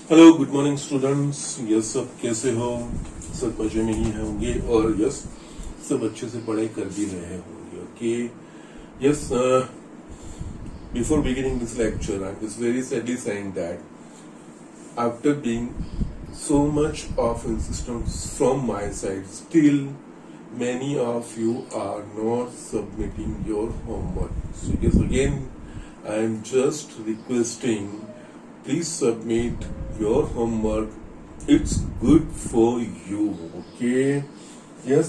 Hello good morning students. Yes, सब कैसे हो? सब मजे में ही होंगे और यस सब अच्छे से पढ़ाई कर भी रहे होंगे। Okay, yes, before beginning this lecture I am very sadly saying that after being so much of insistence from my side, still many of you are not submitting your homework. So yes, again I am just requesting, please submit your homework. It's good for you. Okay, yes,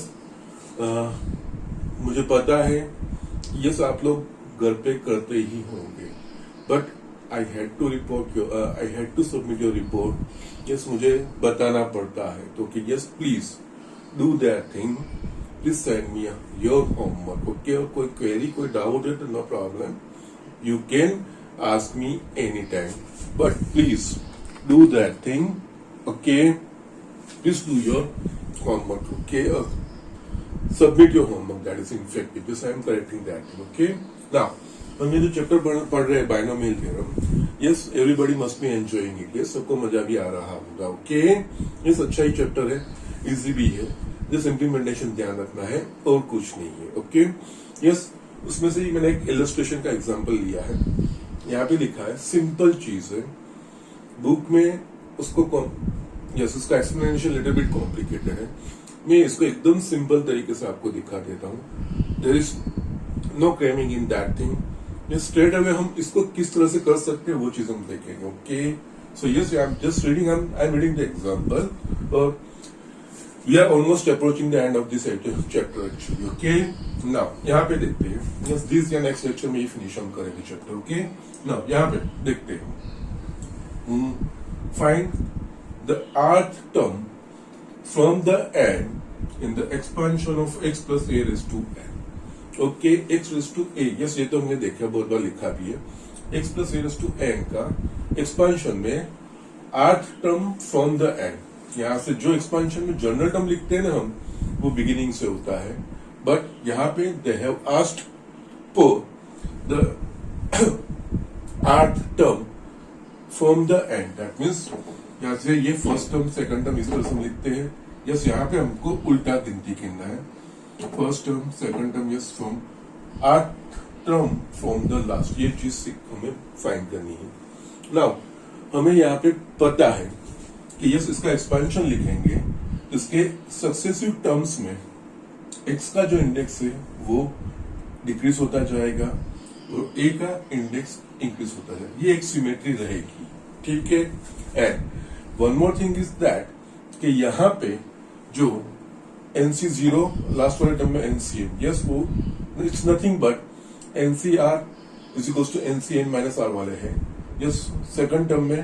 मुझे पता है yes आप लोग घर पे करते ही होंगे, but I had to submit your report. Yes, मुझे बताना पड़ता है तो कि yes please do that thing, please send me your homework. Okay, और कोई क्वेरी कोई डाउट है तो no problem, you can ask me anytime, but please do that thing. Okay, please do your homework. Okay, submit your homework. That is effective. Yes, I am correcting that. Okay, now हम ये जो chapter पढ़ रहे हैं binomial theorem, yes everybody must be enjoying it. Yes, सबको मजा भी आ रहा होगा। ओके, यस अच्छा ही चैप्टर है, इजी भी है, जस्ट इम्प्लीमेंटेशन ध्यान रखना है और कुछ नहीं है। ओके, यस, उसमें से ही मैंने एक इलस्ट्रेशन का एग्जांपल लिया है। यहाँ पे लिखा है सिंपल चीज है, बुक में उसको यस उसका एक्सप्लेनेशन लिटिल बिट कॉम्प्लिकेटेड है। मैं इसको एकदम सिंपल तरीके से आपको दिखा देता हूँ। There is no creaming in that thing. Straight away हम इसको किस तरह से कर सकते हैं वो चीज हम देखेंगे। Okay, so yes I am just reading, I am reading the example और we are almost approaching the end of this chapter actually. Okay, now यहाँ पे देखते हैं, यस दिस या नेक्स्ट लेक्चर में ही फिनिश हम करेंगे चैप्टर। ओके, नाउ यहाँ पे देखते हैं, find the rth term from the end in the expansion of x plus a raise to n। Okay, x raise to a, yes ये तो हमने देखा, बहुत बार लिखा भी है। x plus a raise to n का एक्सपेंशन में rth term from the end, यहाँ से जो एक्सपेंशन में जनरल टर्म लिखते हैं ना हम, वो बिगिनिंग से होता है, बट यहाँ पे they have asked for the rth term from the and. That means यहाँ से ये फर्स्ट टर्म सेकंड टर्म इस तरह से हम लिखते हैं। यस, यहाँ पे हमको उल्टा गिनती करना है, first term second term, yes from rth term from the last, ये चीज हमें फाइंड करनी है। नाउ हमें यहाँ पे पता है कि यस इसका एक्सपेंशन लिखेंगे, इसके सक्सेसिव टर्म्स में x का जो इंडेक्स है वो डिक्रीज होता जाएगा और a का इंडेक्स इंक्रीज होता जाएगा। ये एक सिमेट्री रहेगी, ठीक है। And one more thing is that कि यहाँ पे जो NC0 लास्ट वाले टर्म में NCN, यस वो it's nothing but NCR is equals to NCN minus R वाले हैं। यस, सेकंड टर्म में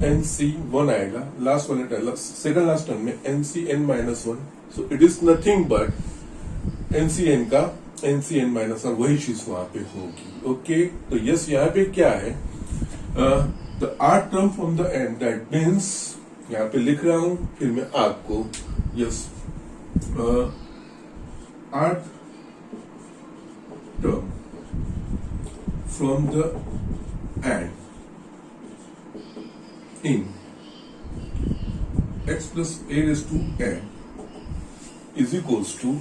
NC1 आएगा, लास्ट वाले टर्म सेकंड लास्ट टर्म में NCN minus 1, so it is nothing but NCN का NCN माइनस R, वही चीज वहां पे होगी। ओके, तो यस यहाँ पे क्या है, the rth term from the and, that means यहाँ पे लिख रहा हूं, फिर मैं आपको yes rth term from the and in x plus a raised to n is equals to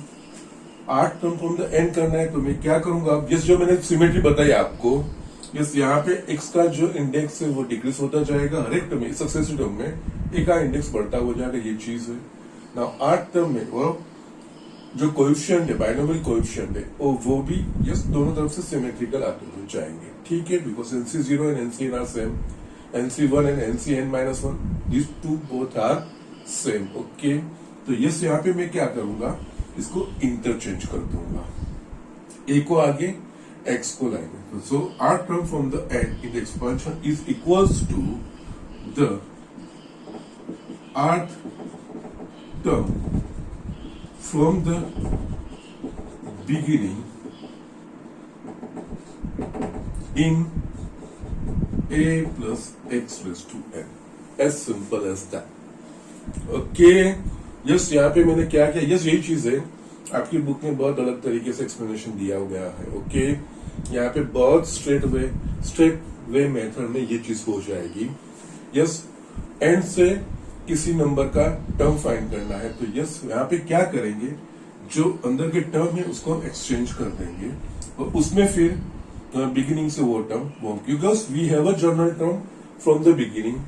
rth term from the n करना है। तो मैं क्या करूंगा, जिस जो मैंने सिमेट्री बताई आपको, यस यहाँ पे x का जो इंडेक्स है वो डिक्रीज होता जाएगा, हर एक टर्म में सक्सेसिव टर्म में a का इंडेक्स बढ़ता हो जाएगा, ये चीज है। नाउ rth टर्म में वो जो कोएफिशिएंट है, बाइनोमियल कोएफिशिएंट है, वो भी यस दोनों तरफ से सिमेट्रिकल आते हुए जाएंगे, ठीक है, because NC0 and NCN are same, NC1 and NCN minus 1, these two both are same. Okay, तो यस यहाँ पे मैं क्या करूंगा, इसको इंटरचेंज कर दूंगा, a को आगे x को लाएंगे। So rth term from the end in the expansion is equals to the rth term from the beginning in a plus x raised to n, as simple as that. Okay, yes यहाँ पे मैंने क्या किया, yes यही चीज है, आपकी book में बहुत अलग तरीके से एक्सप्लेनेशन दिया गया है। ओके, यहाँ पे बहुत स्ट्रेट वे मेथड में ये चीज हो जाएगी। यस, एंड से किसी नंबर का टर्म फाइंड करना है, तो यस यहाँ पे क्या करेंगे, जो अंदर के टर्म है उसको हम एक्सचेंज कर देंगे और उसमें फिर बिगिनिंग से वो टर्म वो, because we have a general term from the beginning,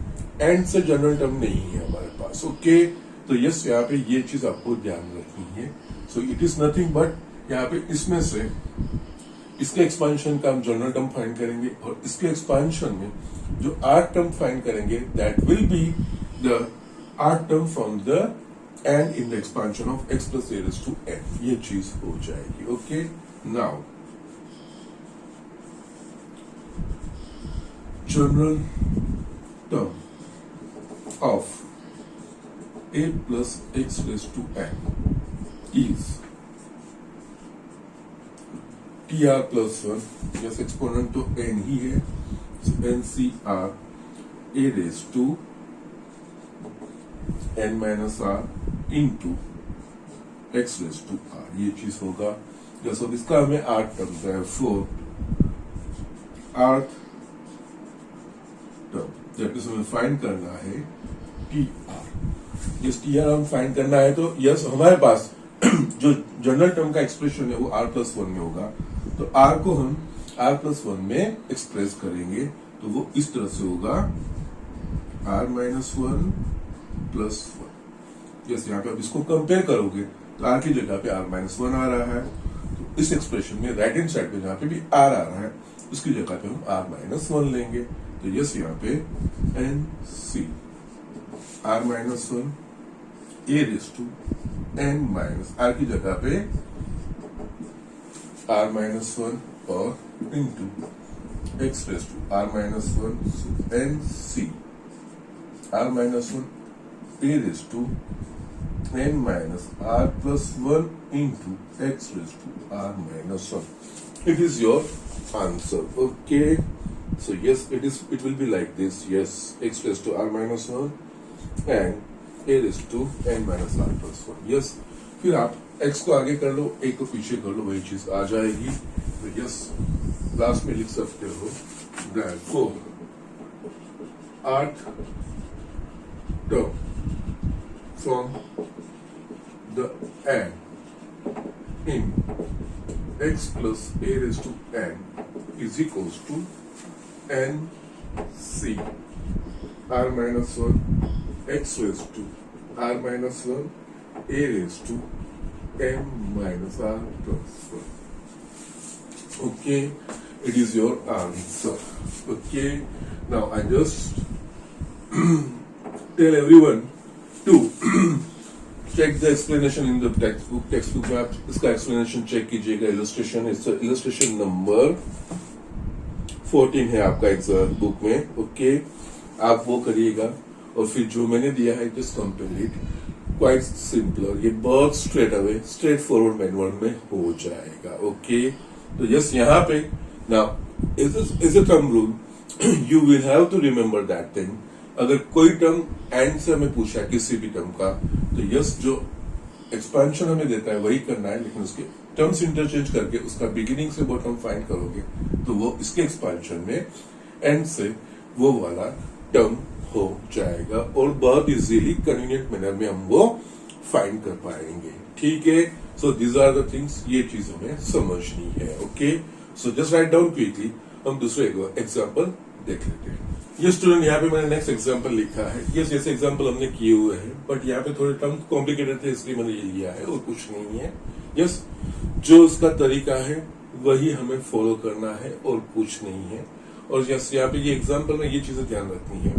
and से जनरल टर्म नहीं है हमारे पास। ओके, तो यस यहाँ पे ये चीज आपको ध्यान रखनी है। So it is nothing but यहाँ पे इसमें से इसके एक्सपांशन का हम जनरल टर्म फाइंड करेंगे और इसके एक्सपांशन में जो आर टर्म फाइंड करेंगे that will be the r term from the end in the expansion of x plus a raise to n, ये चीज हो जाएगी। Okay, now general term of a plus x raised to n is tr plus 1, yes exponent तो n ही है, so ncr a raised to n minus r into x raised to r, ये चीज होगा। जैसे इसका हमें r टर्म है, four r term that is हमें फाइंड करना है tr। यस टीआर हम फाइंड करना है, तो यस हमारे पास जो जनरल टर्म का एक्सप्रेशन है वो r प्लस 1 में होगा, तो r को हम r प्लस 1 में एक्सप्रेस करेंगे, तो वो इस तरह से होगा r माइनस 1 प्लस 1। यस यहाँ पे आप इसको कंपेयर करोगे तो r की जगह पे r माइनस 1 आ रहा है, तो इस एक्सप्रेशन में राइट हैंड साइड पे जहाँ पे भी r आ रहा है उसकी जगह पे हम r माइनस 1 लेंगे, तो यस यहाँ पे n c r minus 1 a raise to n minus r की जगह पे r माइनस 1 और into x raise to r minus 1 n c r minus 1 a raise to n minus r plus 1 into x raise to r minus 1। It is your answer. Okay, so yes, it will be like this. Yes, x raised to r minus 1 and a raised to n minus r plus 1। Yes, फिर आप x को आगे कर लो, a को पीछे कर लो, वही चीज आ जाएगी। तो यस, लास्ट में लिख सकते हो therefore आठ term from the n in x plus a raised to n is equals to n c r minus 1 x raised to r minus 1 a raised to n minus r plus 1। Okay, it is your answer। Okay, now I just tell everyone to check the explanation in the textbook में आप इसका explanation check कीजिएगा। illustration number 14 है आपका exam book में। Okay, आप वो करिएगा और फिर जो मैंने दिया है जस्ट कंप्लीट, क्वाइट सिंपलर, ये बहुत स्ट्रेट फॉरवर्ड मैनुअल में हो जाएगा। ओके, तो यस यहाँ पे now is a term rule, you will have to remember that thing. अगर कोई टर्म एंड से हमें पूछा है किसी भी टर्म का, तो यस जो एक्सपेंशन हमें देता है वही करना है, लेकिन उसके टर्म्स इंटरचेंज करके उसका बिगिनिंग से वो टर्म फाइंड करोगे तो वो इसके एक्सपेंशन में एंड से वो वाला टर्म हो जाएगा और बहुत इजीली कन्वीनियंट मैनर में हम वो फाइंड कर पाएंगे। ठीक है, so these are the things, ये चीज हमें समझनी है। Okay, so just write down quickly, हम दूसरे एग्जाम्पल देख लेते हैं। ये स्टूडेंट यहाँ पे मैंने नेक्स्ट एग्जाम्पल लिखा है। ये जैसे एग्जाम्पल हमने किए हुए हैं, बट यहाँ पे थोड़े टर्म कॉम्प्लिकेटेड थे इसलिए मैंने ये लिया है और कुछ नहीं है। यस, जो उसका तरीका है वही हमें फॉलो करना है और कुछ नहीं है। और यस, यहाँ पे ये एग्जाम्पल में ये चीजें ध्यान रखनी है,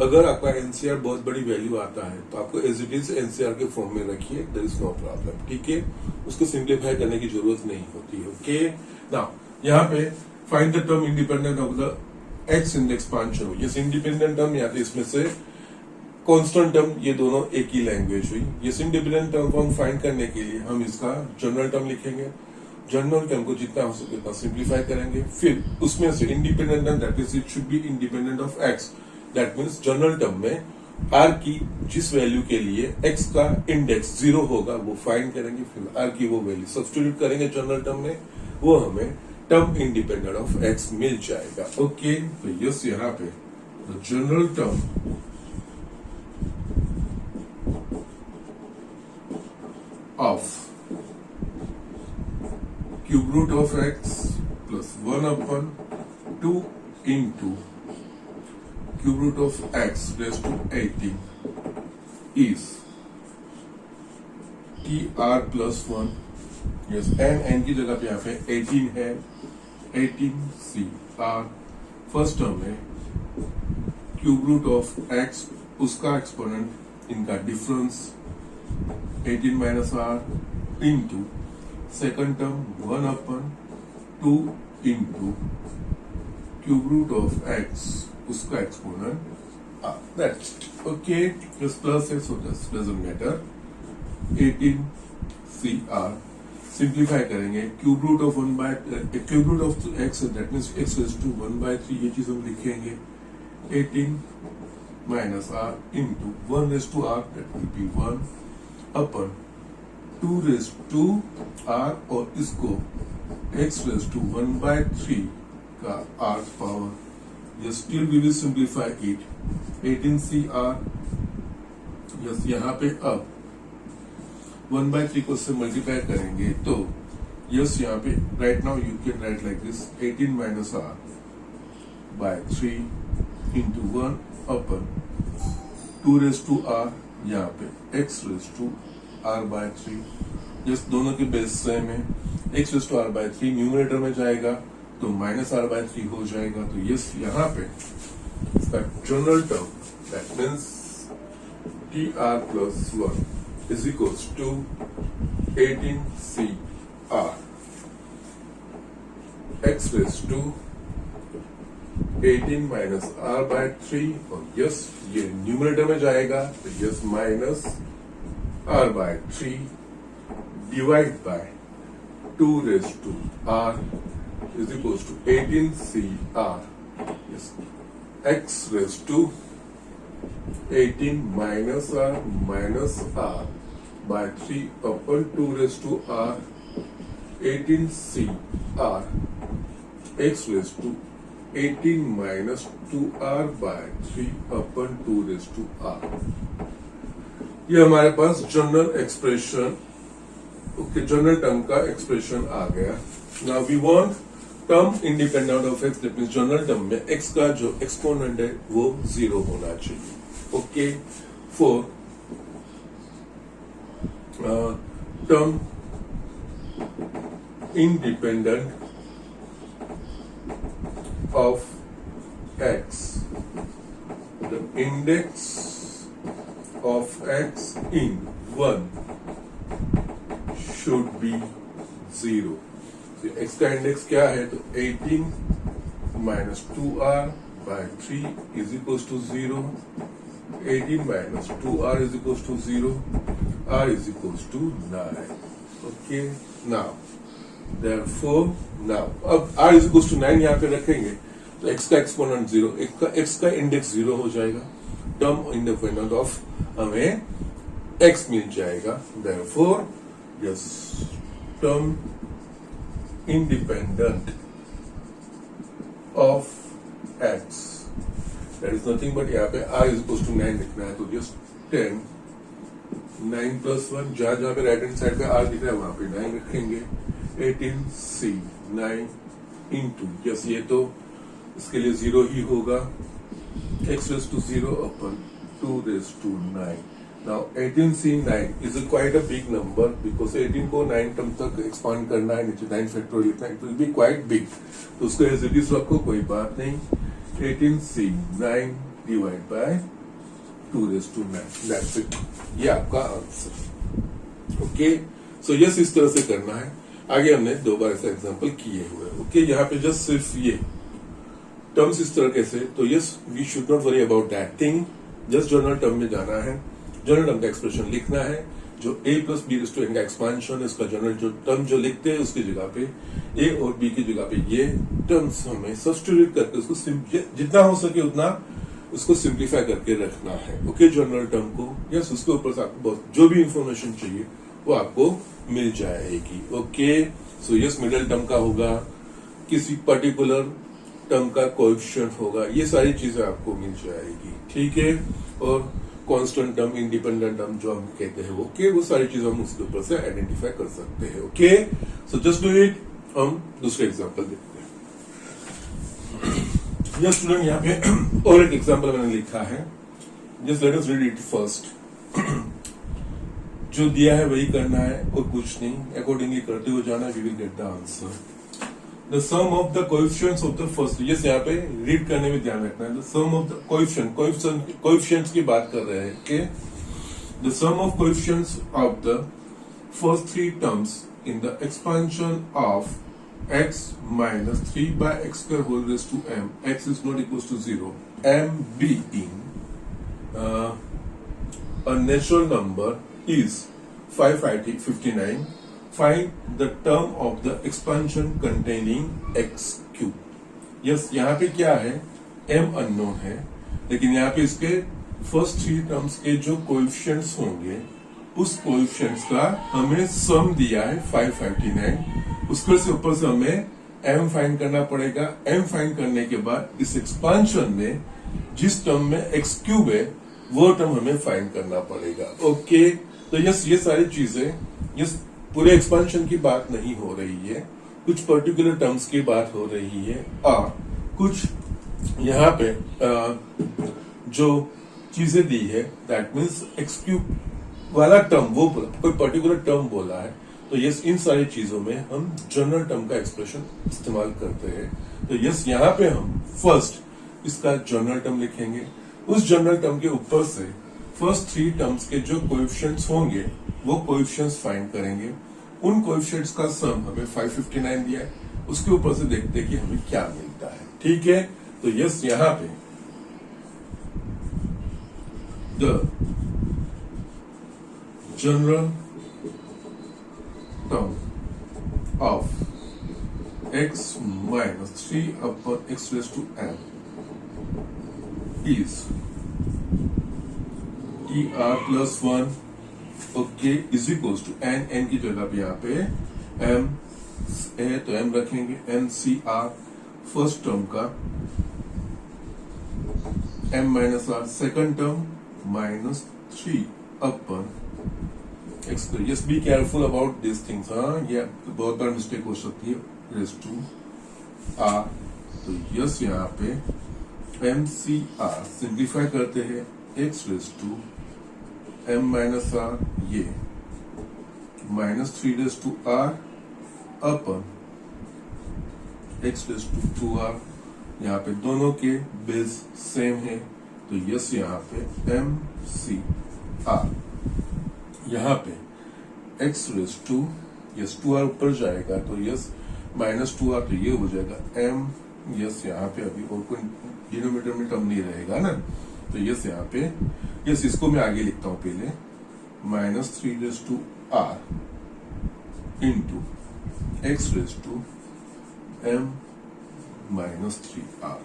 अगर आपका एनसीआर बहुत बड़ी वैल्यू आता है तो आपको एज इट इज एनसीआर के फॉर्म में रखिए, देयर इज नो प्रॉब्लम। ठीक है, उसको सिंप्लीफाई करने की जरूरत नहीं होती है। ओके, नाउ यहाँ पे find the term independent of the x in the expansion. ये इंडिपेंडेंट टर्म या इसमें से कांस्टेंट टर्म, ये दोनों एक ही लैंग्वेज हुई। ये इंडिपेंडेंट टर्म को हम फाइंड करने के लिए हम इसका जनरल टर्म लिखेंगे, जनरल टर्म को जितना हो सके उतना सिंप्लीफाई करेंगे, फिर उसमें से independent term that is it should be independent of x, that means general term में आर की जिस वैल्यू के लिए एक्स का इंडेक्स 0 होगा वो फाइंड करेंगे, फिर आर की वो वैल्यू सब्स्टिट्यूट करेंगे जनरल टर्म में, वो हमें टर्म इंडिपेंडेंट ऑफ एक्स मिल जाएगा। ओके, तो यस यहाँ पे general term of cube root of x plus 1/2 into cube root of x raised to 18 is tr plus 1. Yes n की जगह पे यहाँ पे 18 है, 18cr फर्स्ट टर्म है क्यूब रूट ऑफ x उसका एक्सपोनेंट इनका difference 18 minus r into second term 1/2 into cube root of x उसका exponent that's okay this plus है so this doesn't matter 18cr simplify करेंगे cube root of cube root of x that means x raise to 1/3 ये चीज हम लिखेंगे 18 minus r into 1 raise to r that will be 1/2 raise to r और इसको x raise to 1/3 का r power yes still we will simplify it 18cr yes यहाँ पे अब 1/3 को से मल्टीप्लाई करेंगे तो yes यहाँ पे right now you can write like this 18 minus r by 3 into 1/2 raised to r यहाँ पे x raised to r by 3 yes दोनों के बेस सेम है x raised to r by 3 numerator में जाएगा तो माइनस r by 3 हो जाएगा तो यस यहाँ पे इसका general term that means tr plus 1 is equals to 18cr x raised to 18 minus r by 3 और यस ये न्यूमरेटर में जाएगा तो yes minus r by 3 divide by 2 raised to r is equals to 18cr yes x raised to 18 minus r by 3 upon 2 raised to r 18cr x raised to 18 minus 2r by 3 upon 2 raised to r ये हमारे पास general expression okay general term का expression आ गया now we want term independent of x that means general term में x का जो exponent है वो 0 होना चाहिए okay for term independent of x the index of x in 1 should be 0 x का इंडेक्स क्या है तो 18 minus 2r by 3 is equals to 0 18 minus 2r is equals to 0 r is equals to 9 okay now therefore now अब r is equals to 9 यहाँ पे रखेंगे तो x का एक्सपोनेंट 0 x का इंडेक्स 0 हो जाएगा टर्म इंडिपेंडेंट ऑफ हमें x मिल जाएगा therefore yes term independent of x that is nothing but यहाँ पे r is equals to 9 लिखना है तो just 10 9 plus 1 जहाँ जहाँ पे राइट हैंड साइड पे r दिख रहा है वहां पे 9 रखेंगे 18c 9 into yes ये तो इसके लिए 0 ही होगा x raised to 0 upon 2 raised to 9 now 18c9 is quite a big number because 18 को 9 टर्म तक एक्सपांड करना है नीचे 9 फैक्टोरियल लिखना है, it will be quite big तो उसको एज इट इज रखो कोई बात नहीं 18c9 divide by 2 raised to 9 that's it ये आपका आंसर ओके सो यस इस तरह से करना है आगे हमने 2 बार ऐसा एग्जांपल किए हुए ओके यहाँ पे जस्ट सिर्फ ये टर्म्स इस तरह कैसे तो yes we should not worry about that thing just general term में जाना है जनरल टर्म का एक्सप्रेशन लिखना है जो a plus b raise to n का एक्सपांशन है इसका जनरल जो टर्म जो लिखते हैं उसकी जगह पे a और b की जगह पे ये टर्म्स हमें सब्स्टिट्यूट करके उसको जितना हो सके उतना उसको सिंप्लीफाई करके रखना है ओके जनरल टर्म को यस उसके ऊपर से आपको जो भी इंफॉर्मेशन चाहिए वो आपको मिल जाएगी okay so yes middle term का होगा किसी पर्टिकुलर टर्म का कोएफिशिएंट होगा ये सारी चीजें आपको मिल जाएगी ठीक है और कांस्टेंट टर्म, इंडिपेंडेंट टर्म जो हम कहते हैं ओके, वो सारी चीजें हम उसके ऊपर से आइडेंटिफाई कर सकते हैं। Okay, so just do it. हम दूसरे एग्जांपल देखते हैं। यस स्टूडेंट, यहाँ पे और एक एग्जांपल मैंने लिखा है, just let us read it first. जो दिया है वही करना है और कुछ नहीं, अकॉर्डिंगली करते हुए जाना, we will get the answer. The sum of the coefficients of the first, yes यहाँ पे रीड करने में ध्यान रखना है। The sum of the coefficients की बात कर रहे हैं कि the sum of coefficients of the first three terms in the expansion of x minus 3 by x square whole raised to m, x is not equals to 0, m being a natural number is 559. Find the term of the expansion containing x cube. Yes, यहाँ पे क्या है, m unknown है, लेकिन यहाँ पे इसके first three terms के जो कोएफिशिएंट्स होंगे उस कोएफिशिएंट्स का हमें सम दिया है 559। उसके से ऊपर से हमें m फाइंड करना पड़ेगा। m फाइंड करने के बाद इस एक्सपांशन में जिस टर्म में x क्यूब है वो टर्म हमें फाइंड करना पड़ेगा। ओके, तो यस ये सारी चीजें, यस पूरे एक्सपांशन की बात नहीं हो रही है, कुछ पर्टिकुलर टर्म्स की बात हो रही है और कुछ यहाँ पे जो चीजें दी है दैट मीन्स x क्यूब वाला टर्म, वो कोई पर्टिकुलर टर्म बोला है, तो यस इन सारी चीजों में हम जनरल टर्म का एक्सप्रेशन इस्तेमाल करते हैं। तो यस यहाँ पे हम फर्स्ट इसका जनरल टर्म लिखेंगे, उस जनरल टर्म के ऊपर से फर्स्ट थ्री टर्म्स के जो कोएफिशिएंट्स होंगे वो कोएफिशिएंट्स फाइंड करेंगे। उन कोएफिशिएंट्स का सम हमें 559 दिया है, उसके ऊपर से देखते हैं कि हमें क्या मिलता है। ठीक है, तो यस यहाँ पे the general term of x minus 3 upon x raised to m is tr plus 1 okay is equals to n की जगह पे यहाँ पे m है तो m रखेंगे, ncr फर्स्ट टर्म का m minus r second term minus 3 upon x। yes be careful about these things, हाँ ये बहुत बार मिस्टेक हो सकती है, रेस टू r। तो यस यहाँ पे mcr सिंप्लीफाई करते हैं x raise to m minus r, ये माइनस 3 रेस टू r अपन x रेस टू 2r। यहाँ पे दोनों के बेस सेम है, तो यस यहाँ पे mcr, यहाँ पे x raise to yes 2r ऊपर जाएगा तो यस माइनस 2r, तो ये हो जाएगा m, यस यहाँ पे अभी और कोई डिनोमिनेटर में टर्म नहीं रहेगा ना, तो यस यहाँ पे यस इसको मैं आगे लिखता हूँ पहले, minus 3 raise to r into x raise to m minus 3r।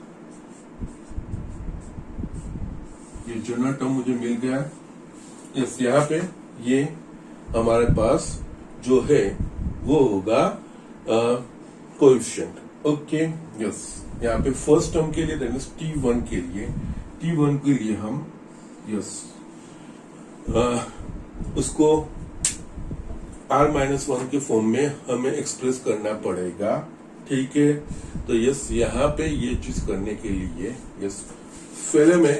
ये जनरल टर्म मुझे मिल गया। यस यहाँ पे ये हमारे पास जो है वो होगा कोएफिशिएंट। ओके, यस यहाँ पे फर्स्ट टर्म के लिए दैट मींस t1 के लिए हम यस उसको r-1 के फॉर्म में हमें एक्सप्रेस करना पड़ेगा। ठीक है, तो यस यहाँ पे ये चीज करने के लिए यस पहले मैं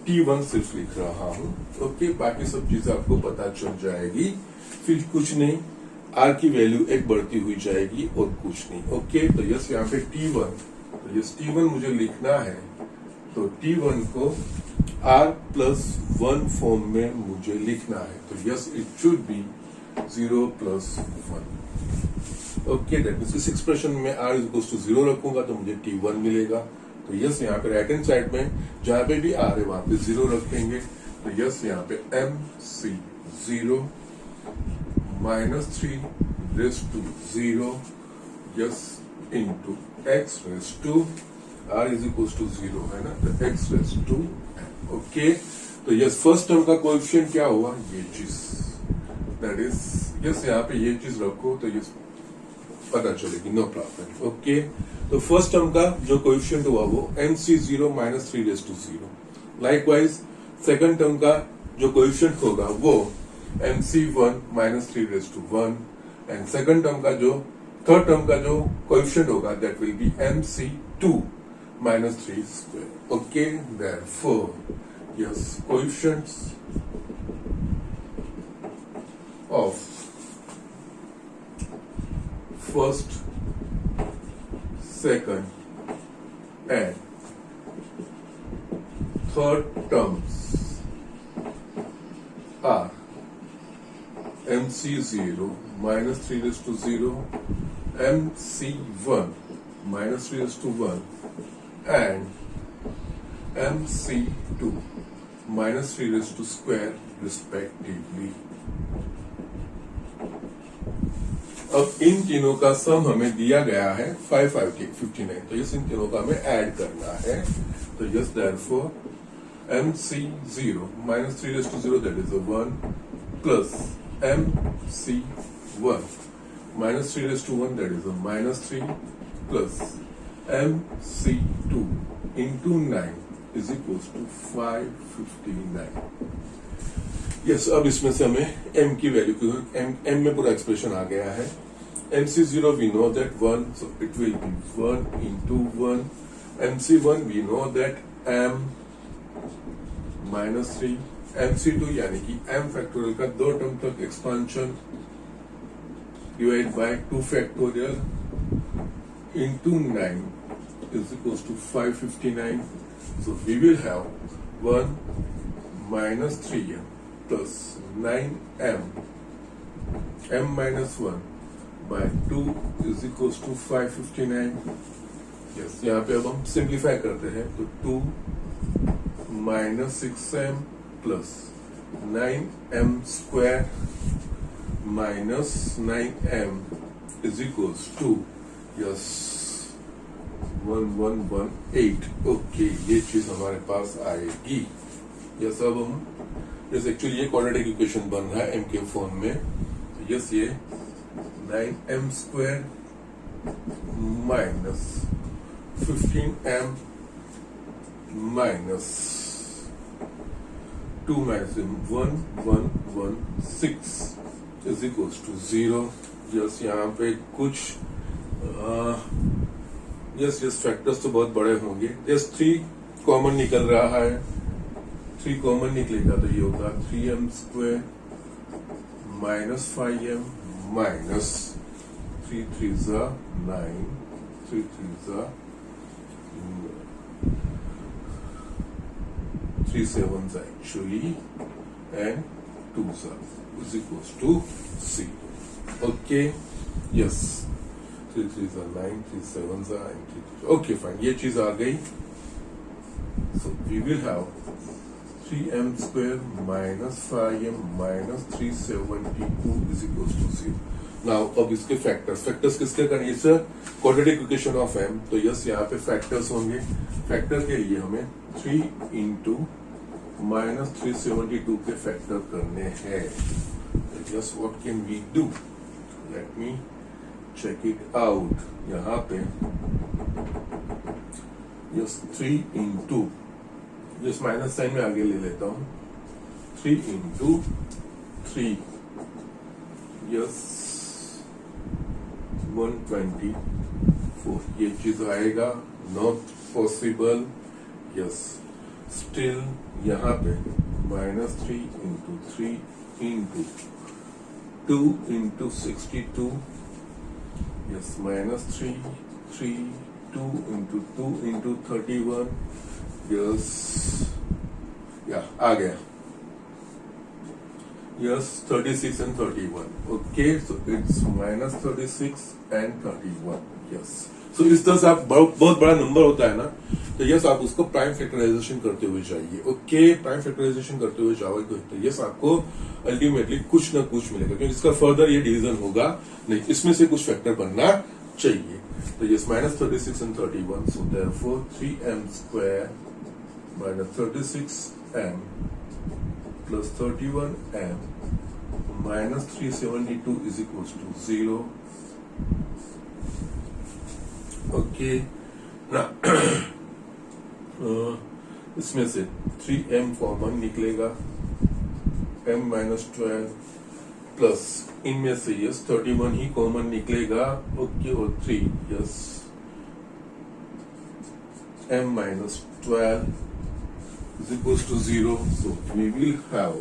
t1 सिर्फ लिख रहा हूं। ओके, बाकी सब चीजें आपको पता चल जाएगी, फिर कुछ नहीं, r की वैल्यू एक बढ़ती हुई जाएगी और कुछ नहीं। ओके, तो यस यहाँ पे t1, तो यस t1 मुझे लिखना है, तो t1 को r+1 फॉर्म में मुझे लिखना है, तो yes it should be 0+1। Okay, that means इस एक्सप्रेशन में r इक्वल्स टू 0 रखूंगा तो मुझे t1 मिलेगा। तो यस यहाँ पे राइट हैंड साइड में जहां पे भी r है वहां पे 0 रखेंगे, तो यस यहाँ पे mc0 minus 3 raise to 0 yes into x raise to r is equal to 0 है ना, तो x raise to m। Okay, तो यस फर्स्ट टर्म का कोएफिशिएंट क्या हुआ, ये चीज दैट इज यस यहाँ पे ये चीज रखो तो यस पता चलेगी, नो प्रॉब्लम। ओके, तो फर्स्ट टर्म का जो कोएफिशिएंट हुआ वो mc0 minus 3 raise to 0। Likewise second term का जो कोएफिशिएंट होगा वो MC1 minus 3^1 and second term का जो थर्ड टर्म का जो कोएफिशिएंट होगा that will B MC2 minus 3 square. Okay, therefore, yes, coefficients of first, second, and third terms are MC0 minus 3^0, MC1 minus 3^1, and MC2 minus 3^² respectively. अब इन तीनों का सम हमें दिया गया है 559, तो इस इन तीनों का हमें ऐड करना है. तो yes therefore MC0 minus 3^0 that is a 1 plus MC1 minus 3^1 that is a minus 3 plus MC2 into 9 is equals to 559. Yes अब इसमें से हमें m की वैल्यू क्योंकि m में पूरा एक्सप्रेशन आ गया है. MC0 we know that 1, so it will be 1 into 1. MC1 we know that m minus 3. MC2 यानी कि m फैक्टोरियल का दो टर्म तक expansion divide by 2 factorial into 9 is equals to 559. So we will have 1 minus 3m plus 9m m minus 1 by 2 is equals to 559. Yes, यहाँ पे अब हम simplify करते हैं तो 2 minus 6m plus 9m square minus 9m is equals to yes 1118. Okay, ये चीज हमारे पास आएगी. यस अब हम यस एक्चुअली ये क्वाड्रेटिक इक्वेशन बन रहा है m के फॉर्म में. तो यस ये 9m² minus 15m minus 2 minus 1116 is equals to 0. Yes यहाँ पे कुछ यस फैक्टर्स तो बहुत बड़े होंगे. यस 3 कॉमन निकल रहा है. 3 कॉमन निकलेगा तो ये होगा 3m² minus 5m minus 3 3s 9 3 3s 3 7s actually and 2s is equals to 0. Okay, yes 3 3s 9 3 7s and 3 okay fine, ये चीज आ गई. So we will have 3m² minus 5m minus 372 is equals to 0. Now अब इसके factors किसके करनी है? Quadratic equation of m. तो yes यहाँ पे फैक्टर्स होंगे. फैक्टर के लिए हमें 3 into minus 372 के फैक्टर करने हैं. Just what can we do? Let me check it out. यहाँ पे यस 3 into जिस माइनस साइन में आगे ले लेता हूं 3 into 3 यस 124. ये चीज आएगा नॉट पॉसिबल. यस स्टिल यहाँ पे -3 into 3 into 2 into 62. Yes -3 3 2 into 2 into 31. Yes या आ गया. Yes 36 and 31. Okay, so it's -36 and 31. Yes so इस तरह से आप बहुत बड़ा नंबर होता है ना, तो यस आप उसको प्राइम फैक्टराइजेशन करते हुए जाइए. ओके, प्राइम फैक्टराइजेशन करते हुए जाओगे तो यस आपको अल्टीमेटली कुछ ना कुछ मिलेगा, क्योंकि इसका फर्दर ये डिवीजन होगा नहीं, इसमें से कुछ फैक्टर बनना चाहिए. तो yes -36 and 31. So therefore 3m² minus 36m plus 31m minus 372 is equals to 0. Okay, now इसमें से 3m कॉमन निकलेगा, m माइनस 12 प्लस इनमें से यस 31 ही कॉमन निकलेगा, ओके, और 3 yes m minus 12 is equals to 0, so we will have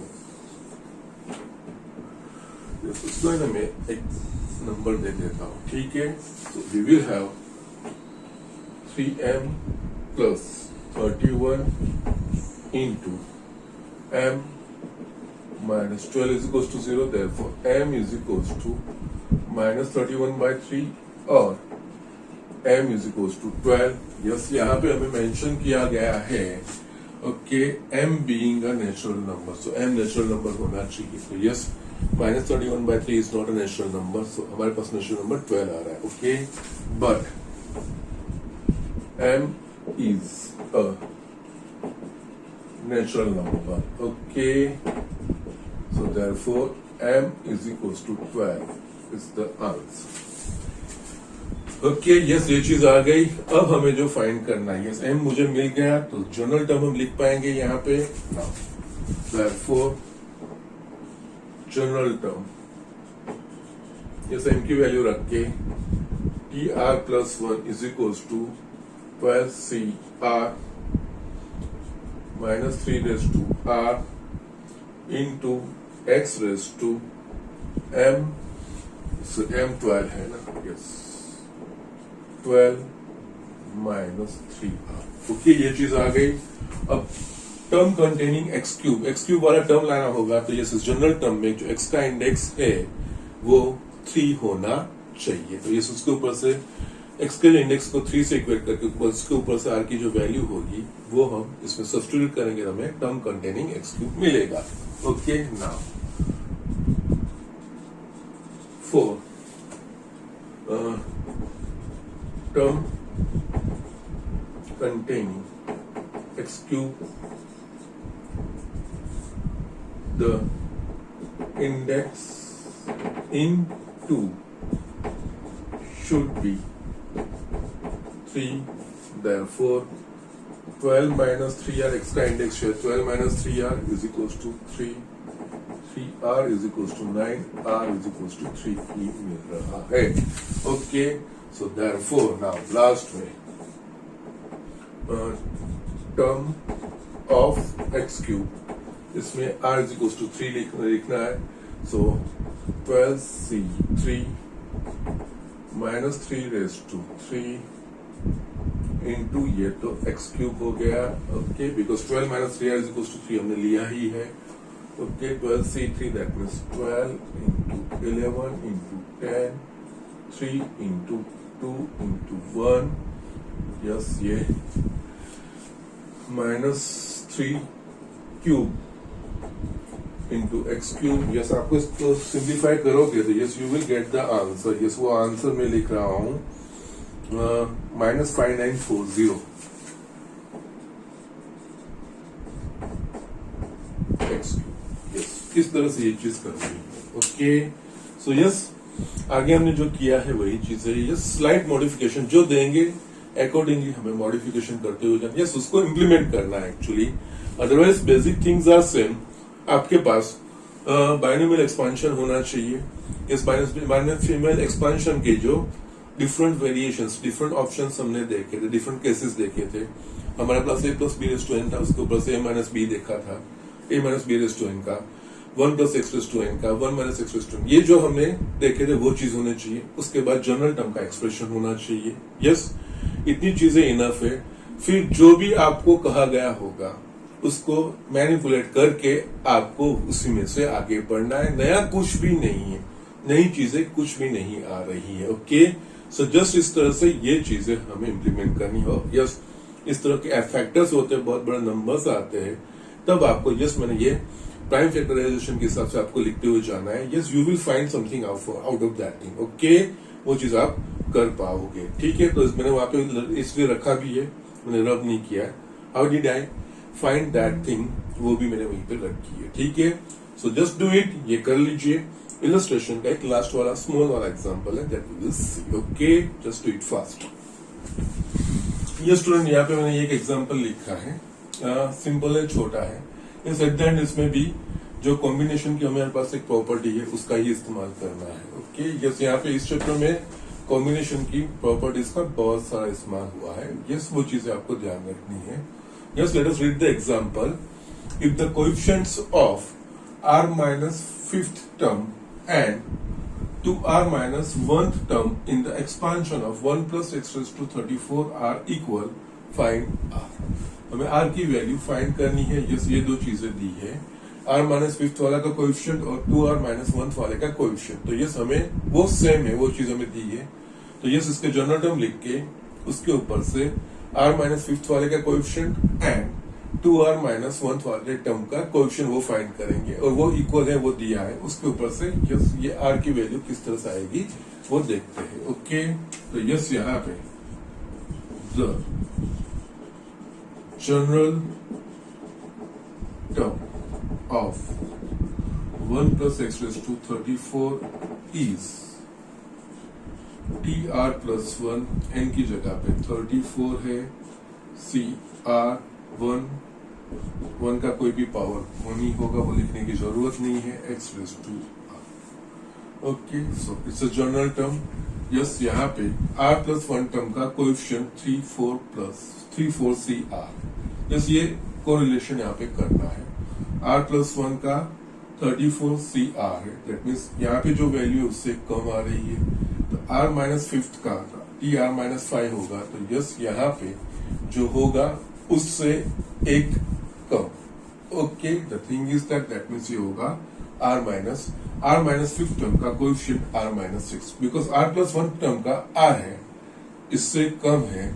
yes, उसको ना मैं एक नंबर दे देता हूँ, ठीक है। so we will have 3m plus 31 into m minus 12 is equals to 0, therefore m is equals to minus 31 by 3 और m is equals to 12। Yes, यहाँ पे हमें मेंशन किया गया है, okay, m being a natural number, so m natural number होना चाहिए। तो yes, minus 31 by 3 is not a natural number, so हमारे पास नेचुरल नंबर 12 आ रहा है, okay, but m is a natural number, okay, so therefore m is equals to 12 is the answer। Okay, yes, ये चीज आ गई। अब हमें जो फाइंड करना है, यस, m मुझे मिल गया, तो जनरल टर्म हम लिख पाएंगे यहाँ पे। Now therefore general term, yes, m की वैल्यू रख के tr plus 1 is equals to 12cr minus 3 raise to r into x raise to m, m 12 है ना, यस, 12 माइनस 3r, ओके, ये चीज आ गई। अब टर्म कंटेनिंग x क्यूब वाला टर्म लाना होगा, तो ये जनरल टर्म में जो x का इंडेक्स है वो 3 होना चाहिए। तो ये उसके ऊपर से x के इंडेक्स को 3 से इक्वेट करके उसके ऊपर से r की जो वैल्यू होगी वो हम इसमें सब्स्टिट्यूट करेंगे, तो हमें टर्म कंटेनिंग x क्यूब मिलेगा, okay. Now 4 term containing x cube, the index into should be 3, therefore 12 minus 3r, x का इंडेक्स है 12 minus 3r is equals to 3, 3r is equals to 9, r is equals to 3 ही मिल रहा है, okay. So therefore now last way, term of x cube, इसमें r is equals to 3 लिखना है, so 12c3 minus 3 raised to 3 into ये तो x cube हो गया, okay, because 12 minus 3r is equals to 3 हमने लिया ही है, okay, 12c3 that means 12 into 11 into 10, 3 into 2 into 1, yes, ये minus 3 cube into x cube, yes, आपको इसको सिंप्लीफाई करोगे तो yes you will get the answer, yes, वो आंसर मैं लिख रहा हूं माइनस 5940 एक्स क्यूब, यस, इस तरह से ये चीज करोगे, ओके। सो यस, आगे हमने जो किया है वही चीज है, ये स्लाइट मॉडिफिकेशन जो देंगे अकॉर्डिंगली हमें मॉडिफिकेशन करते हुए जाना, यस, उसको इम्प्लीमेंट करना है actually, otherwise basic things are same. आपके पास बाइनोमियल एक्सपांशन होना चाहिए, इस बाइनोमियल एक्सपांशन के जो डिफरेंट वेरिएशंस, डिफरेंट ऑप्शंस हमने देखे थे, डिफरेंट केसेस देखे थे। हमारे पास a plus b raise to n था, उसके ऊपर से a माइनस बी देखा था, a minus b raise to n का, 1 plus x raise to n का, 1 minus x raise to n, ये जो हमने देखे थे वो चीज होनी चाहिए। उसके बाद जनरल टर्म का एक्सप्रेशन होना चाहिए, यस, इतनी चीजें इनफ है। फिर जो भी आपको कहा गया होगा उसको मैनिपुलेट करके आपको उसी में से आगे बढ़ना है, नया कुछ भी नहीं है, नई चीजें कुछ भी नहीं आ रही है, ओके। सो जस्ट इस तरह से ये चीजें हमें इम्प्लीमेंट करनी हो, यस, इस तरह के फैक्टर्स होते हैं, बहुत बड़े नंबर्स आते हैं, तब आपको, यस, मैंने ये प्राइम फैक्टराइजेशन के हिसाब से आपको लिखते हुए जाना है, yes, you will find something out of that thing, okay, वो चीज आप कर पाओगे, ठीक है। तो मैंने वहां पे इसलिए रखा भी है, मैंने रब नहीं किया, how did I find that thing, वो भी मैंने वहीं पे रखी है, ठीक है। सो जस्ट डू इट, ये कर लीजिए। इलस्ट्रेशन का एक लास्ट वाला स्मॉल वाला एग्जांपल है, that we will see, okay, just do it fast. ये स्टूडेंट, यहाँ पे मैंने एक एग्जांपल लिखा है, सिंपल है, छोटा है। इस एट द एंड इसमें भी जो कॉम्बिनेशन की हमारे पास एक प्रॉपर्टी है उसका ही इस्तेमाल करना है। ओके, यस यहाँ पे इस चैप्टर में कॉम्बिनेशन की प्रॉपर्टीज का बहुत सारा इस्तेमाल हुआ है। यस वो चीजें आपको ध्यान रखनी है। Yes let us read the example. If the coefficients of r minus fifth term and 2r minus 1th term in the expansion of 1 plus x raised to 34 are equal, find r। हमें r की value find करनी है। Yes ये दो चीजें दी है, r minus fifth वाला का कोएफिशिएंट और 2r माइनस 1th वाले का कोएफिशिएंट। तो यस हमें वो सेम है, वो चीज हमें दी है। तो यस इसके जनरल टर्म लिख के उसके ऊपर से r माइनस फिफ्थ वाले का coefficient and 2r minus 1th वाले टर्म का कोएफिशिएंट वो फाइंड करेंगे और वो इक्वल है, वो दिया है। उसके ऊपर से यस ये r की वैल्यू किस तरह से आएगी वो देखते हैं। ओके, तो यस यहाँ पे the general term of 1 plus x raised to 34 is tr plus 1, n की जगह पे 34 है, cr 1 का कोई भी पावर नहीं होगा, वो लिखने की जरूरत नहीं है, x raised to r। Okay, so it's a general term. Yes यहाँ पे r plus 1 टर्म का कोएफिशिएंट 34 cr। यस ये कोरिलेशन यहाँ पे करना है। r plus 1 का 34 cr है, दैट मीन्स यहाँ पे जो वैल्यू उससे कम आ रही है। तो r माइनस फिफ्थ का tr माइनस 5 होगा। तो यस यहाँ पे जो होगा उससे एक कम। Okay, the thing is that means ये होगा r माइनस फिफ्थ टर्म का coefficient r minus 6, because r plus 1 term का r है, इससे कम है।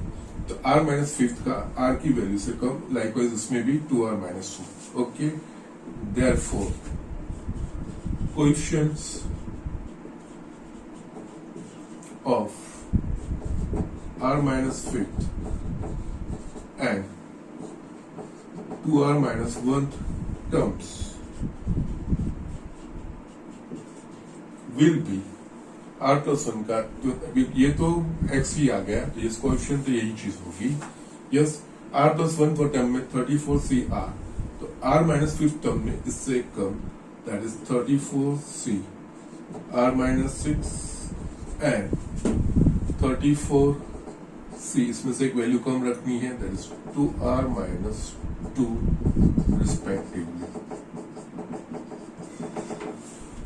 तो r माइनस फिफ्थ का r की वैल्यू से कम, लाइकवाइज इसमें भी 2r minus 2। Okay, therefore coefficients of r minus fifth and 2r minus 1th terms will be r plus 1 का, तो ये तो x ही आ गया, तो इस कोएफिशिएंट तो यही चीज होगी। यस r plus 1 पर टर्म में 34 cr, तो r माइनस फिफ्थ टर्म में इससे कम, that is 34 c r minus 6 and 34 c, इसमें से एक वैल्यू कम रखनी है, that is 2r minus 2 respectively.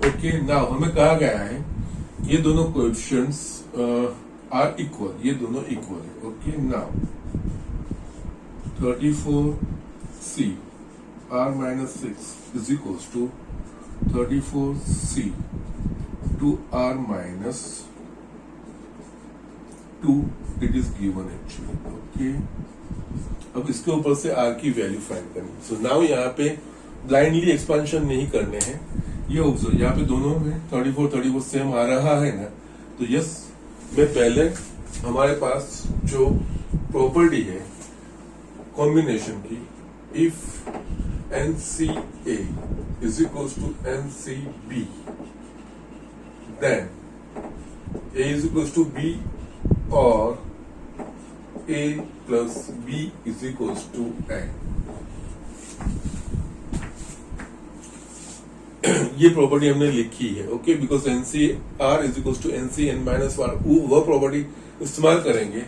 Okay, now हमें कहा गया है ये दोनों कोएफिशिएंट्स आर इक्वल, ये दोनों इक्वल है। Okay, now 34 c r minus 6 is equals to 34 c 2r minus 2, it is given actually. Okay, अब इसके ऊपर से r की वैल्यू फाइंड करनी। सो नाउ यहाँ पे ब्लाइंडली एक्सपेंशन नहीं करने हैं। ये ऑब्जर्व यहाँ पे दोनों में 34 सेम आ रहा है ना, तो यस मैं पहले हमारे पास जो प्रॉपर्टी है कॉम्बिनेशन की, if NCA is equals to NCB, then A is equals to B और A plus B is equals to N। ये प्रॉपर्टी हमने लिखी है। Okay, because NCR is equals to NCN minus 1, वह प्रॉपर्टी इस्तेमाल करेंगे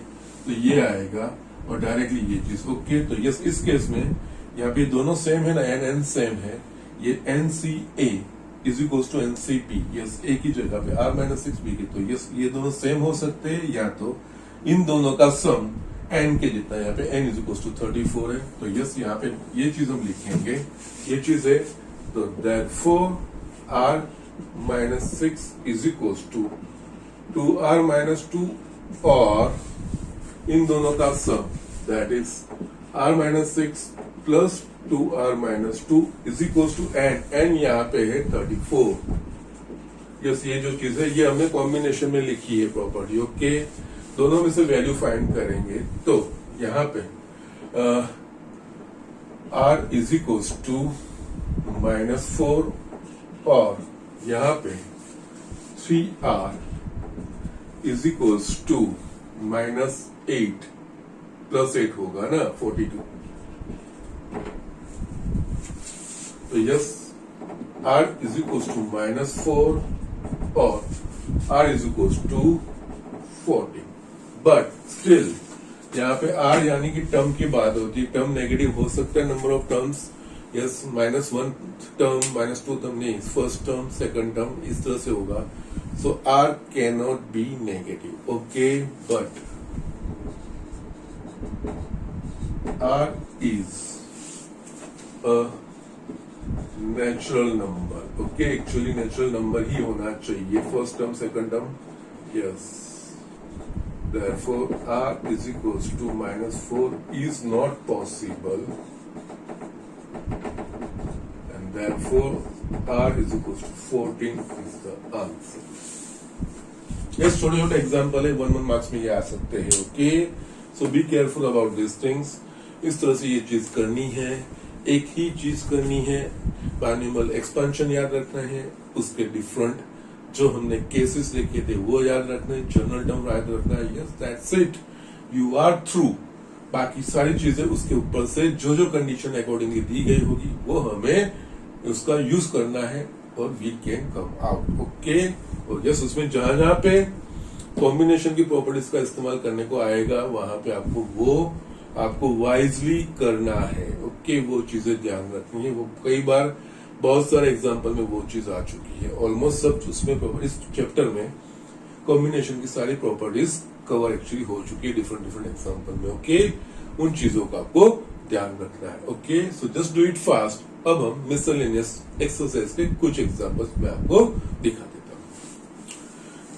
तो ये आएगा और डायरेक्टली ये चीज। ओके, तो यस इस केस में यहाँ पे दोनों सेम है ना, NN सेम है, ये NCA is equals to NCP, yes A की जगह पे r माइनस 6b की। तो यस ये दोनों सेम हो सकते हैं, या तो इन दोनों का सम n के जितना, यहाँ पे n इज इक्वल्स टू 34 है। तो यस यहाँ पे ये चीज हम लिखेंगे, ये चीज है। तो therefore r minus 6 is equals to 2r minus 2 और इन दोनों का sum, that is r minus 6 plus 2r minus 2 is equals to n यहाँ पे है 34। यस ये जो चीज है ये हमने कॉम्बिनेशन में लिखी है प्रॉपर्टी। ओके, दोनों में से वैल्यू फाइंड करेंगे तो यहाँ पे r is equals to minus 4 और यहाँ पे 3r is equals to minus 8 plus 8 होगा ना 42। तो यस r इज इक्वल्स टू -4 और r is equals to 40, but still यहाँ पे r यानी कि टर्म की बात होती है, टर्म नेगेटिव हो सकता है, number of terms, yes -1 term -2 term नहीं, फर्स्ट टर्म सेकंड टर्म इस तरह से होगा, सो r can not be negative, okay, but r is a natural number, okay, actually natural number ही होना चाहिए, first term second term, yes, therefore r is equals to -4 is not possible and therefore r is equals to 14 is the answer. yes, छोटे छोटे example है, 1 marks में ये आ सकते हैं, okay, so be careful about this things. इस तरह से ये चीज करनी है, एक ही चीज करनी है, बाइनोमियल एक्सपेंशन याद रखना है, उसके डिफरेंट जो हमने केसेस लिखे थे वो याद रखना है, जनरल टर्म याद रखना है, yes that's it, you are through. बाकी सारी चीजें उसके ऊपर से जो जो कंडीशन अकॉर्डिंगली दी गई होगी वो हमें उसका यूज करना है और we can come out, okay. और यस, उसमें जहां जहां पे कॉम्बिनेशन की प्रॉपर्टीज का इस्तेमाल करने को आएगा वहां पे आपको वाइजली करना है, ओके, वो चीजें ध्यान रखनी है. वो कई बार बहुत सारे एग्जाम्पल में वो चीज आ चुकी है, ऑलमोस्ट सब उसमें इस चैप्टर में कॉम्बिनेशन की सारी प्रॉपर्टीज कवर एक्चुअली हो चुकी है डिफरेंट एग्जाम्पल में, ओके. उन चीजों का आपको ध्यान रखना है, okay. So just do it fast. अब हम मिसलेनियस एक्सरसाइज के कुछ एग्जाम्पल्स में आपको दिखा देता हूँ.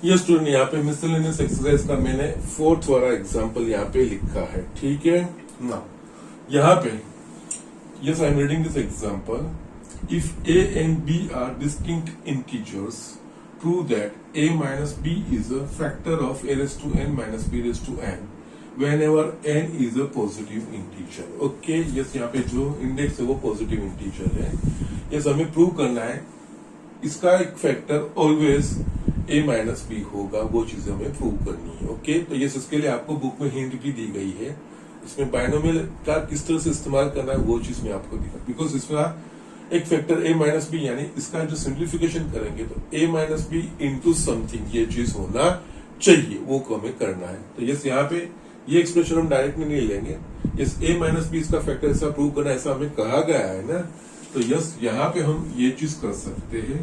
ये स्टूडेंट यहाँ पे मिसलेनियस एक्सरसाइज का मैंने 4th वाला एग्जाम्पल यहाँ पे लिखा है, ठीक है ना. यहाँ पे yes, I am reading this example. If a and b are distinct integers, prove that a minus b is a factor of a raised to n minus b raised to n whenever n is a positive integer. Okay, yes, यहाँ पे जो index है वो positive integer है. Yes, हमें prove करना है इसका एक factor always a minus b होगा, वो चीजें हमें प्रूव करनी है, ओके. तो यस, इसके लिए आपको बुक में हिंट भी दी गई है, इसमें बाइनोमियल का किस तरह से इस्तेमाल करना है वो चीज मैं आपको दिखा, बिकॉज इसका एक फैक्टर a माइनस बी, यानी इसका जो सिंप्लीफिकेशन करेंगे तो a minus b into something ये चीज होना चाहिए, वो को हमें करना है. तो यस, यहाँ पे ये एक्सप्रेशन हम डायरेक्टली नहीं लेंगे, यस a माइनस बी इसका फैक्टर ऐसा प्रूव करना, ऐसा हमें कहा गया है ना. तो यस, यहाँ पे हम ये चीज कर सकते हैं,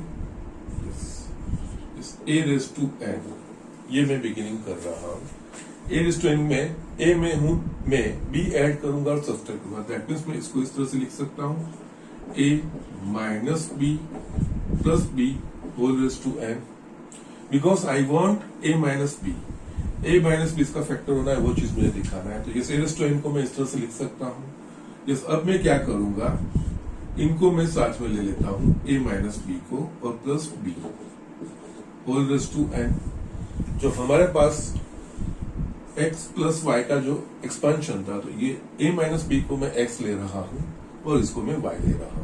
yes, a raise to n, ये मैं बिगिनिंग कर रहा हूँ. a रेज टू n में a में हूं मैं, b ऐड करूंगा और सब्सट्रैक्ट करूंगा, दैट मीन्स मैं इसको इस तरह से लिख सकता हूँ, a minus b plus b whole raised to n, because I want a minus b. a minus b इसका फैक्टर होना है, वो चीज मुझे दिखाना है. तो ये a raised to n को मैं इस तरह से लिख सकता हूँ. यस, अब मैं क्या करूंगा, इनको मैं साथ में ले लेता हूँ, a minus b को और plus b whole raised to n. जो हमारे पास x प्लस y का जो एक्सपेंशन था, तो ये a minus b को मैं x ले रहा हूँ और इसको मैं y ले रहा हूँ.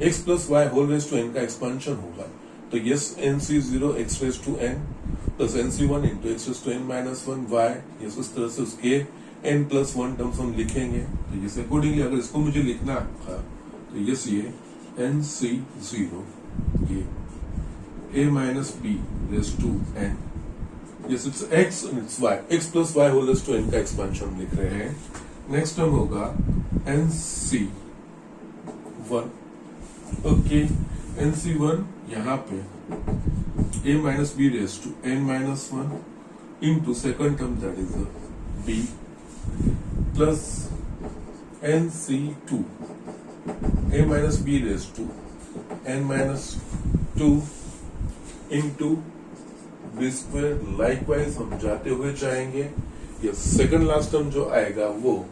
x plus y whole raise to n का एक्सपेंशन होगा, तो yes nc0 x raise to n plus nc1 into x raise to n minus 1 y. Yes, उस तरह से उसके n प्लस 1 टर्म्स हम लिखेंगे. तो यस, अकॉर्डिंगली अगर इसको मुझे लिखना था तो यस, ये nc0 ये a minus b raise to n, yes it's x and it's y, x plus y whole raise to n का एक्सपेंशन लिख रहे हैं. नेक्स्ट टर्म होगा nc1, ओके, nc1 यहाँ पे a minus b raise to n minus 1 into second term that is b plus nc2 a minus b raise to n minus 2 into b square. Likewise हम जाते हुए जाएंगे, ये second last term जो आएगा वो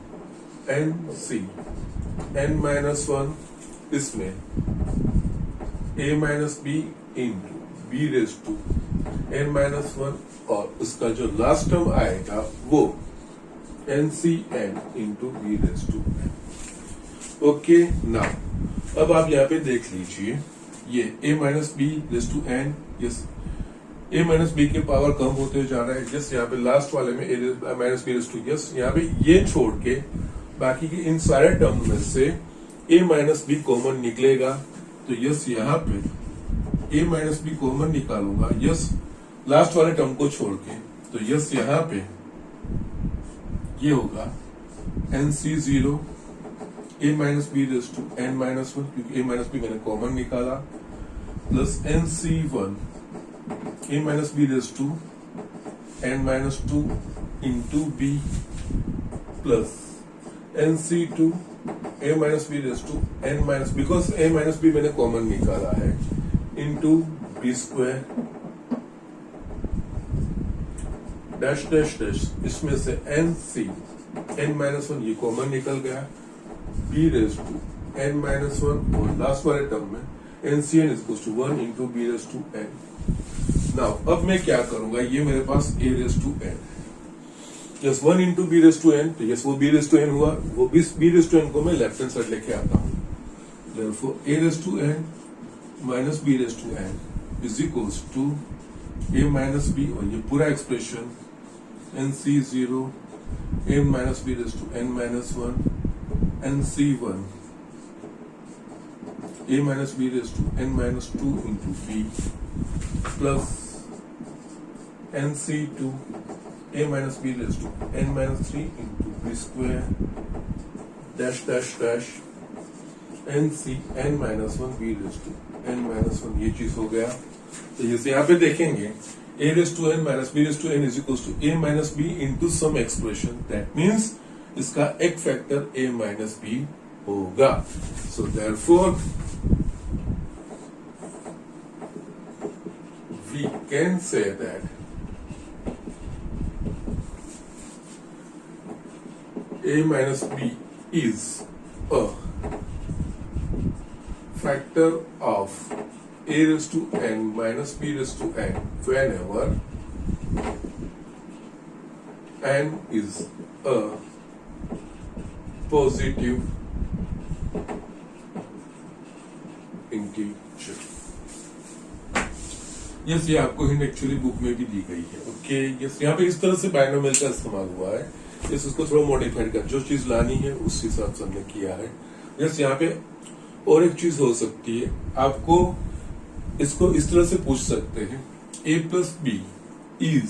nc n माइनस 1, इसमें a minus b into b raise to n minus 1, और उसका जो लास्ट टर्म आएगा वो ncn into b raise to n. Okay, now अब आप यहाँ पे देख लीजिए, ये a minus b raise to n, yes, a minus b के पावर कम होते जा रहा है. जस्ट यहाँ पे लास्ट वाले में a minus b raise to, yes, यहाँ पे ये छोड़ के बाकी के इन सारे टर्म में से a माइनस बी कॉमन निकलेगा. तो यस यहाँ पे a माइनस बी कॉमन निकालूंगा, यस लास्ट वाले टर्म को छोड़ के, तो यस यहाँ पे ये होगा NC0 a minus b raise to n minus one, क्योंकि a माइनस बी मैंने कॉमन निकाला, plus NC1 a minus b raise to n minus two into b, plus NC2 a minus b raise to n minus, because a minus b मैंने common निकाला है, into b square dash dash dash, इसमें से NC n minus one ये common निकल गया, b raise to n minus one, और last वाले टर्म में NCn is equal to 1 into b raise to n। Now अब मैं क्या करूंगा, ये मेरे पास a raise to n, yes 1 into b raise to n, तो यस वो b रेज टू n हुआ, वो b रेज टू n को मैं लेफ्ट हैंड साइड लेके आता हूँ, therefore a raise to n minus b raise to n is equals to a minus b, और ये पूरा expression NC0 a minus b raise to n minus one, NC1 a minus b raise to n minus two into b, plus NC2 a minus b raise to n minus three into b square dash dash dash NC n minus one b raise to n minus one, ये चीज हो गया। तो जैसे यहाँ पे देखेंगे a raise to n minus b raise to n is equal to a minus b into some expression, that means इसका एक फैक्टर a माइनस b होगा। So therefore we can say that a minus b is a factor of a raised to n minus b raised to n whenever n is a positive integer। Yes ये आपको hint actually book में भी दी गई है। Okay yes यहाँ पे इस तरह से बायनोमियल का इस्तेमाल हुआ है, यस उसको थोड़ा मॉडिफाइड कर, जो चीज लानी है उस हिसाब से हमने किया है। यस यहाँ पे और एक चीज हो सकती है, आपको इसको इस तरह से पूछ सकते हैं, a plus b is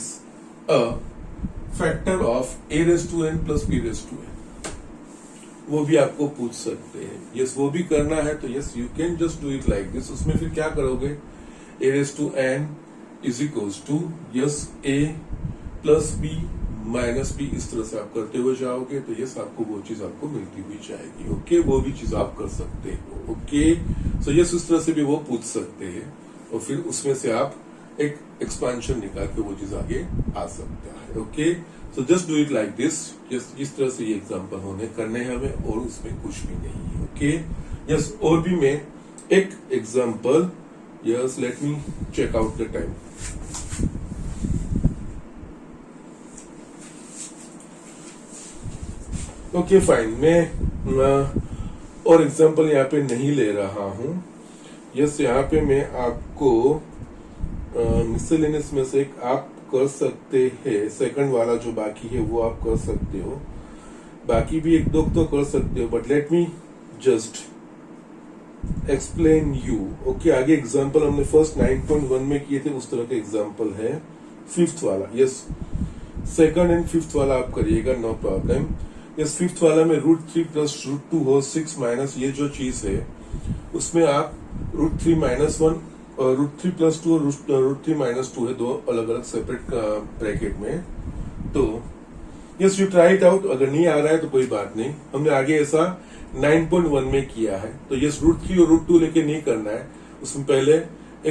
a factor of a raise to n plus b raise to n, वो भी आपको पूछ सकते हैं। यस वो भी करना है तो yes you can just do it like this. उसमें फिर क्या करोगे, a raise to n is equals to yes a plus b minus b, इस तरह से आप करते हुए जाओगे तो यस आपको वो चीज आपको मिलती हुई जाएगी। ओके वो भी चीज आप कर सकते हो। ओके सो यस उस तरह से भी वो पूछ सकते हैं और फिर उसमें से आप एक एक्सपांशन निकाल के वो चीज आगे आ सकता है। Okay so just do it like this. Yes इस तरह से ये एग्जांपल होने करने हैं हमें और उसमें कुछ भी नहीं है। ओके यस और भी मैं एक example, yes let me check out the time. Okay fine, मैं और एग्जांपल यहाँ पे नहीं ले रहा हूं। यस यहाँ पे मैं आपको मिसलेनियस में से एक आप कर सकते हैं, सेकंड वाला जो बाकी है वो आप कर सकते हो, बाकी भी एक दो तो कर सकते हो, but let me just explain you. Okay आगे एग्जांपल हमने फर्स्ट 9.1 में किए थे उस तरह का एग्जांपल है फिफ्थ वाला। यस सेकंड एंड फिफ्थ वाला आप करिएगा, नो प्रॉब्लम। यस फिफ्थ वाला में √3 प्लस √2 हो 6 माइनस ये जो चीज है उसमें आप √3 माइनस 1 और √3 प्लस 2 और √3 माइनस 2 है, दो अलग अलग सेपरेट ब्रैकेट में। तो yes you try it out, अगर नहीं आ रहा है तो कोई बात नहीं, हमने आगे ऐसा 9.1 में किया है। तो यस √3 और √2 लेके नहीं करना है, उसमें पहले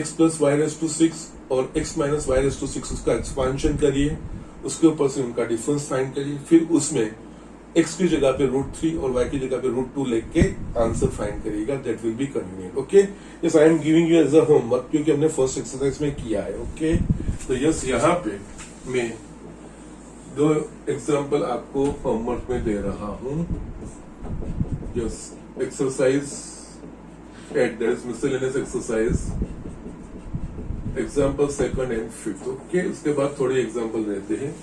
x plus y raise to 6 और x minus y raise to 6 उसका एक्सपांशन करिए, उसके ऊपर से उनका डिफरेंस फाइंड करिए, फिर उसमें x की जगह पे √3 और y की जगह पे √2 लेके आंसर फाइंड करिएगा, that will be convenient. Okay yes I am giving you as a homework क्योंकि हमने फर्स्ट एक्सरसाइज में किया है। ओके तो यस यहाँ पे मैं दो एग्जांपल आपको होमवर्क में दे रहा हूं। Yes exercise 8 that is miscellaneous exercise, example second and fifth. Okay उसके बाद थोड़े एग्जांपल रहते हैं,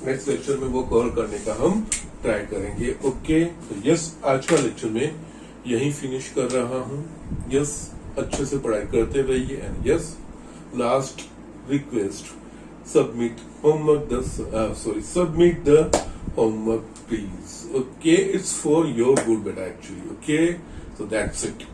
नेक्स्ट लेक्चर में वो कवर करने का हम ट्राई करेंगे। ओके तो यस आज का लेक्चर में यही फिनिश कर रहा हूं। यस अच्छे से पढ़ाई करते रहिए and yes last request submit submit the homework please. Okay, it's for your good, but actually okay, so that's it.